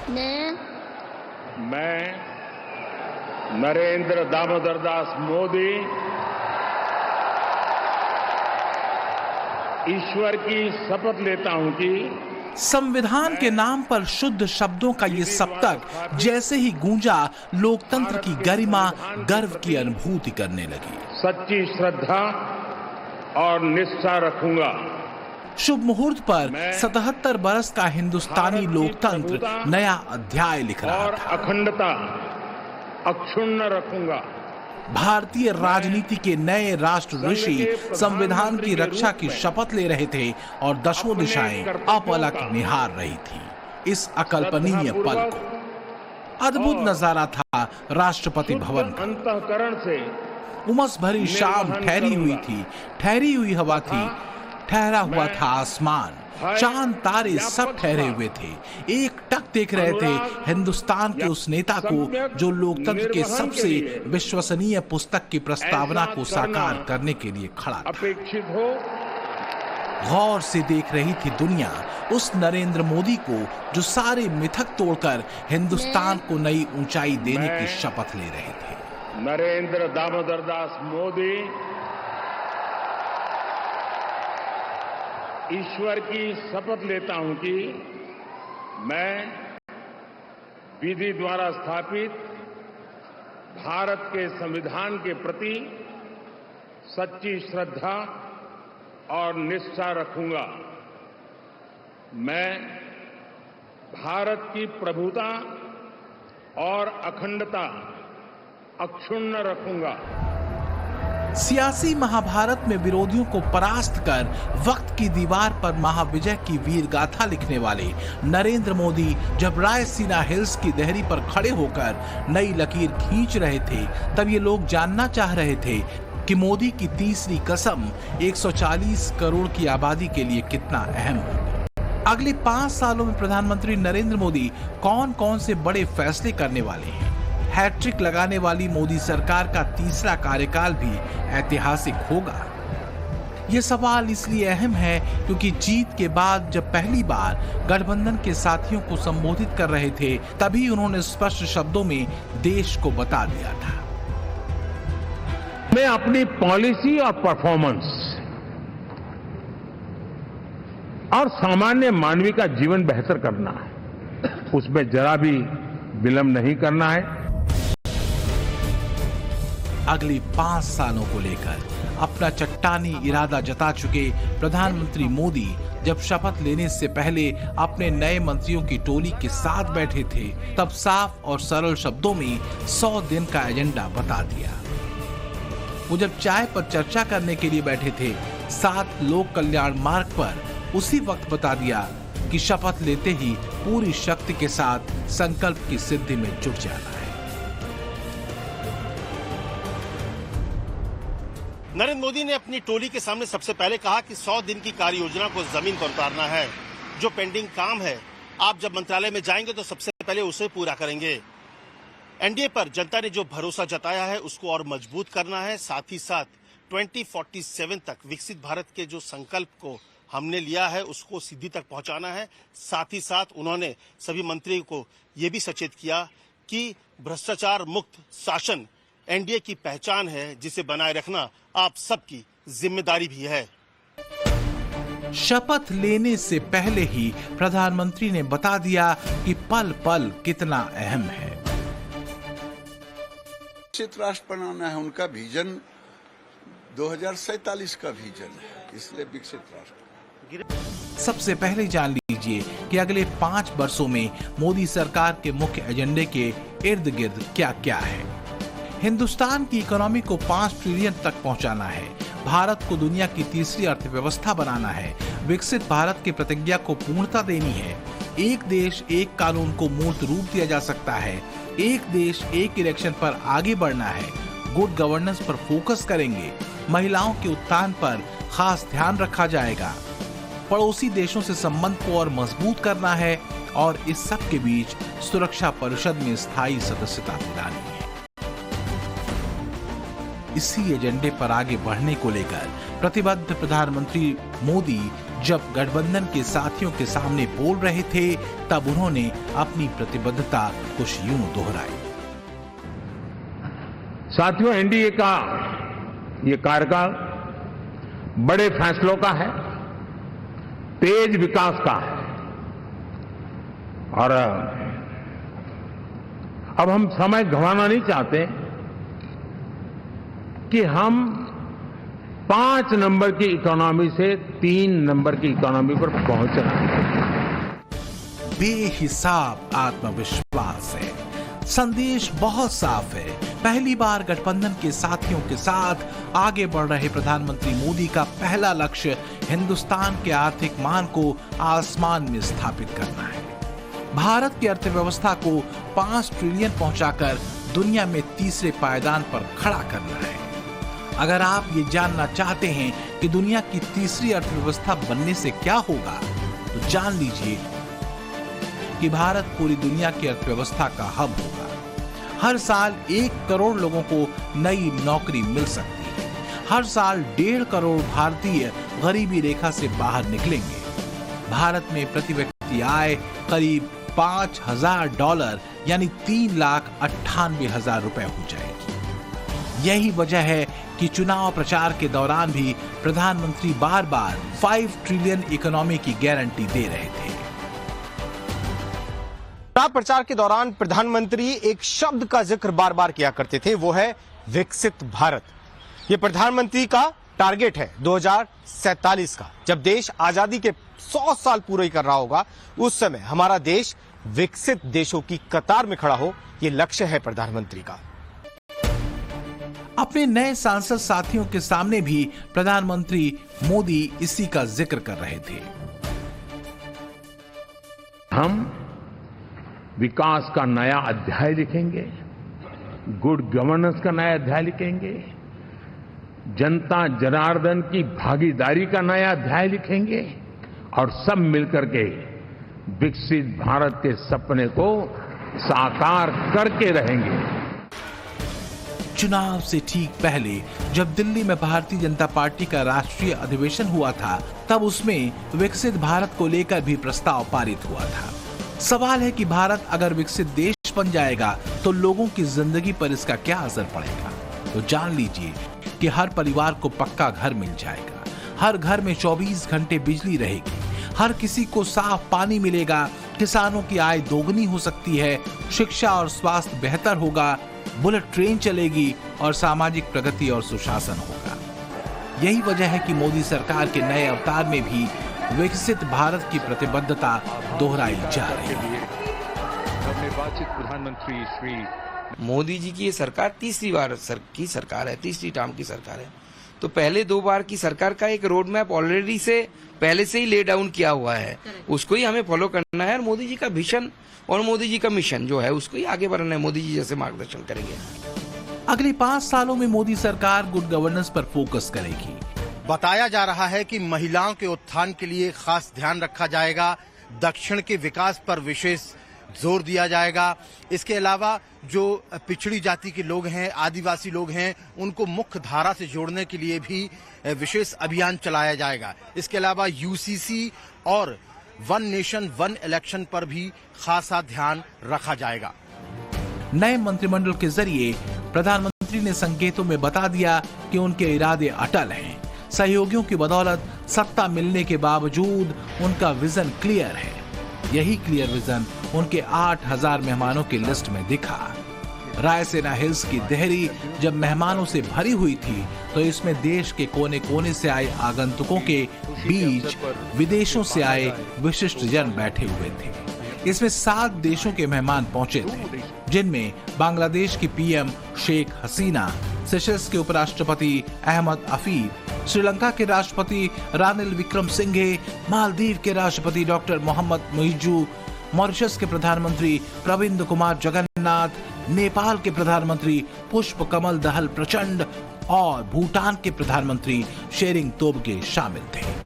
मैं नरेंद्र दामोदर दास मोदी ईश्वर की शपथ लेता हूं कि संविधान के नाम पर शुद्ध शब्दों का ये सप्तक जैसे ही गूंजा, लोकतंत्र की गरिमा, गर्व की अनुभूति करने लगी। सच्ची श्रद्धा और निष्ठा रखूंगा। शुभ मुहूर्त पर 77 बरस का हिंदुस्तानी लोकतंत्र नया अध्याय लिख रहा और था। अखंडता अक्षुण्ण रखूंगा। भारतीय राजनीति के नए राष्ट्र ऋषि संविधान की रक्षा की शपथ ले रहे थे और दसों दिशाएं अपलक निहार रही थी इस अकल्पनीय पल को। अद्भुत नजारा था राष्ट्रपति भवन का। अंतःकरण से उमस भरी शाम ठहरी हुई थी, ठहरी हुई हवा थी, ठहरा हुआ था आसमान, चांद तारे सब ठहरे हुए थे। एक टक देख रहे थे हिंदुस्तान के उस नेता को जो लोकतंत्र के सबसे विश्वसनीय पुस्तक की प्रस्तावना को साकार करने के लिए खड़ा था। अपेक्षित हो। गौर से देख रही थी दुनिया उस नरेंद्र मोदी को जो सारे मिथक तोड़कर हिंदुस्तान को नई ऊंचाई देने की शपथ ले रहे थे। नरेंद्र दामोदर दास मोदी ईश्वर की शपथ लेता हूं कि मैं विधि द्वारा स्थापित भारत के संविधान के प्रति सच्ची श्रद्धा और निष्ठा रखूंगा। मैं भारत की प्रभुता और अखंडता अक्षुण्ण रखूंगा। सियासी महाभारत में विरोधियों को परास्त कर वक्त की दीवार पर महाविजय की वीर गाथा लिखने वाले नरेंद्र मोदी जब रायसीना हिल्स की देहरी पर खड़े होकर नई लकीर खींच रहे थे, तब ये लोग जानना चाह रहे थे कि मोदी की तीसरी कसम 140 करोड़ की आबादी के लिए कितना अहम होगा। अगले 5 सालों में प्रधानमंत्री नरेंद्र मोदी कौन कौन से बड़े फैसले करने वाले हैं। हैट्रिक लगाने वाली मोदी सरकार का तीसरा कार्यकाल भी ऐतिहासिक होगा। यह सवाल इसलिए अहम है क्योंकि जीत के बाद जब पहली बार गठबंधन के साथियों को संबोधित कर रहे थे, तभी उन्होंने स्पष्ट शब्दों में देश को बता दिया था। मैं अपनी पॉलिसी और परफॉर्मेंस और सामान्य मानवीय का जीवन बेहतर करना है, उसमें जरा भी विलंब नहीं करना है। अगले 5 सालों को लेकर अपना चट्टानी इरादा जता चुके प्रधानमंत्री मोदी जब शपथ लेने से पहले अपने नए मंत्रियों की टोली के साथ बैठे थे, तब साफ और सरल शब्दों में 100 दिन का एजेंडा बता दिया। वो जब चाय पर चर्चा करने के लिए बैठे थे, 7 लोक कल्याण मार्ग पर उसी वक्त बता दिया कि शपथ लेते ही पूरी शक्ति के साथ संकल्प की सिद्धि में जुट जाना है। नरेंद्र मोदी ने अपनी टोली के सामने सबसे पहले कहा कि 100 दिन की कार्य योजना को जमीन पर उतारना है। जो पेंडिंग काम है, आप जब मंत्रालय में जाएंगे तो सबसे पहले उसे पूरा करेंगे। एनडीए पर जनता ने जो भरोसा जताया है उसको और मजबूत करना है। साथ ही साथ 2047 तक विकसित भारत के जो संकल्प को हमने लिया है उसको सिद्धि तक पहुंचाना है। साथ ही साथ उन्होंने सभी मंत्रियों को ये भी सचेत किया कि भ्रष्टाचार मुक्त शासन एनडीए की पहचान है, जिसे बनाए रखना आप सबकी जिम्मेदारी भी है। शपथ लेने से पहले ही प्रधानमंत्री ने बता दिया कि पल पल कितना अहम है। विकसित राष्ट्र बनाना है, उनका विजन 2047 का विजन है, इसलिए विकसित राष्ट्र। सबसे पहले जान लीजिए कि अगले 5 वर्षों में मोदी सरकार के मुख्य एजेंडे के इर्द गिर्द क्या क्या है। हिंदुस्तान की इकोनॉमी को 5 ट्रिलियन तक पहुंचाना है, भारत को दुनिया की तीसरी अर्थव्यवस्था बनाना है, विकसित भारत की प्रतिज्ञा को पूर्णता देनी है, एक देश एक कानून को मूर्त रूप दिया जा सकता है, एक देश एक इलेक्शन पर आगे बढ़ना है, गुड गवर्नेंस पर फोकस करेंगे, महिलाओं के उत्थान पर खास ध्यान रखा जाएगा, पड़ोसी देशों से संबंध को और मजबूत करना है और इस सब के बीच सुरक्षा परिषद में स्थायी सदस्यता दिलानी है। इसी एजेंडे पर आगे बढ़ने को लेकर प्रतिबद्ध प्रधानमंत्री मोदी जब गठबंधन के साथियों के सामने बोल रहे थे, तब उन्होंने अपनी प्रतिबद्धता कुछ यूं दोहराई। साथियों, एनडीए का ये कार्यकाल बड़े फैसलों का है, तेज विकास का है और अब हम समय गंवाना नहीं चाहते कि हम 5 नंबर की इकोनॉमी से 3 नंबर की इकोनॉमी पर पहुंचना है। बेहिसाब आत्मविश्वास है। संदेश बहुत साफ है। पहली बार गठबंधन के साथियों के साथ आगे बढ़ रहे प्रधानमंत्री मोदी का पहला लक्ष्य हिंदुस्तान के आर्थिक मान को आसमान में स्थापित करना है। भारत की अर्थव्यवस्था को 5 ट्रिलियन पहुंचाकर दुनिया में तीसरे पायदान पर खड़ा करना है। अगर आप ये जानना चाहते हैं कि दुनिया की तीसरी अर्थव्यवस्था बनने से क्या होगा, तो जान लीजिए कि भारत पूरी दुनिया की अर्थव्यवस्था का हब होगा। हर साल 1 करोड़ लोगों को नई नौकरी मिल सकती है। हर साल 1.5 करोड़ भारतीय गरीबी रेखा से बाहर निकलेंगे। भारत में प्रति व्यक्ति आय करीब $5,000 यानी 3,98,000 रुपए हो जाएगी। यही वजह है कि चुनाव प्रचार के दौरान भी प्रधानमंत्री बार बार 5 ट्रिलियन इकोनॉमी की गारंटी दे रहे थे। चुनाव प्रचार के दौरान प्रधानमंत्री एक शब्द का जिक्र बार बार किया करते थे, वो है विकसित भारत। ये प्रधानमंत्री का टारगेट है 2047 का। जब देश आजादी के 100 साल पूरे कर रहा होगा, उस समय हमारा देश विकसित देशों की कतार में खड़ा हो, ये लक्ष्य है प्रधानमंत्री का। अपने नए सांसद साथियों के सामने भी प्रधानमंत्री मोदी इसी का जिक्र कर रहे थे। हम विकास का नया अध्याय लिखेंगे, गुड गवर्नेंस का नया अध्याय लिखेंगे, जनता जनार्दन की भागीदारी का नया अध्याय लिखेंगे और सब मिलकर के विकसित भारत के सपने को साकार करके रहेंगे। चुनाव से ठीक पहले जब दिल्ली में भारतीय जनता पार्टी का राष्ट्रीय अधिवेशन हुआ था, तब उसमें विकसित भारत को लेकर भी प्रस्ताव पारित हुआ था। सवाल है कि भारत अगर विकसित देश बन जाएगा तो लोगों की जिंदगी पर इसका क्या असर पड़ेगा। तो जान लीजिए कि हर परिवार को पक्का घर मिल जाएगा, हर घर में 24 घंटे बिजली रहेगी, हर किसी को साफ पानी मिलेगा, किसानों की आय दोगुनी हो सकती है, शिक्षा और स्वास्थ्य बेहतर होगा, बुलेट ट्रेन चलेगी और सामाजिक प्रगति और सुशासन होगा। यही वजह है कि मोदी सरकार के नए अवतार में भी विकसित भारत की प्रतिबद्धता दोहराई जा रही है। नवनिर्वाचित प्रधानमंत्री श्री मोदी जी की ये सरकार तीसरी बार की सरकार है, तीसरी टर्म की सरकार है। तो पहले 2 बार की सरकार का एक रोड मैप ऑलरेडी से पहले से ही ले डाउन किया हुआ है, उसको ही हमें फॉलो करना है और मोदी जी का विजन और मोदी जी का मिशन जो है उसको ही आगे बढ़ना है। मोदी जी जैसे मार्गदर्शन करेंगे। अगले 5 सालों में मोदी सरकार गुड गवर्नेंस पर फोकस करेगी। बताया जा रहा है कि महिलाओं के उत्थान के लिए खास ध्यान रखा जाएगा, दक्षिण के विकास पर विशेष जोर दिया जाएगा। इसके अलावा जो पिछड़ी जाति के लोग हैं, आदिवासी लोग हैं, उनको मुख्य धारा से जोड़ने के लिए भी विशेष अभियान चलाया जाएगा। इसके अलावा यूसीसी और वन नेशन वन इलेक्शन पर भी खासा ध्यान रखा जाएगा। नए मंत्रिमंडल के जरिए प्रधानमंत्री ने संकेतों में बता दिया कि उनके इरादे अटल हैं। सहयोगियों की बदौलत सत्ता मिलने के बावजूद उनका विजन क्लियर है। यही क्लियर विजन उनके 8,000 मेहमानों की लिस्ट में दिखा। रायसेना हिल्स की देहरी जब मेहमानों से भरी हुई थी, तो इसमें देश के कोने कोने से आए आगंतुकों के बीच विदेशों से आए विशिष्ट जन बैठे हुए थे। इसमें 7 देशों के मेहमान पहुंचे थे, जिनमें बांग्लादेश की पीएम शेख हसीना, सेशल्स के उपराष्ट्रपति अहमद अफीफ, श्रीलंका के राष्ट्रपति रानिल विक्रमसिंघे, मालदीव के राष्ट्रपति डॉक्टर मोहम्मद मुइज्जू, मॉरिशस के प्रधानमंत्री प्रविंद कुमार जगन्नाथ, नेपाल के प्रधानमंत्री पुष्प कमल दहल प्रचंड और भूटान के प्रधानमंत्री शेरिंग तोब्गे शामिल थे।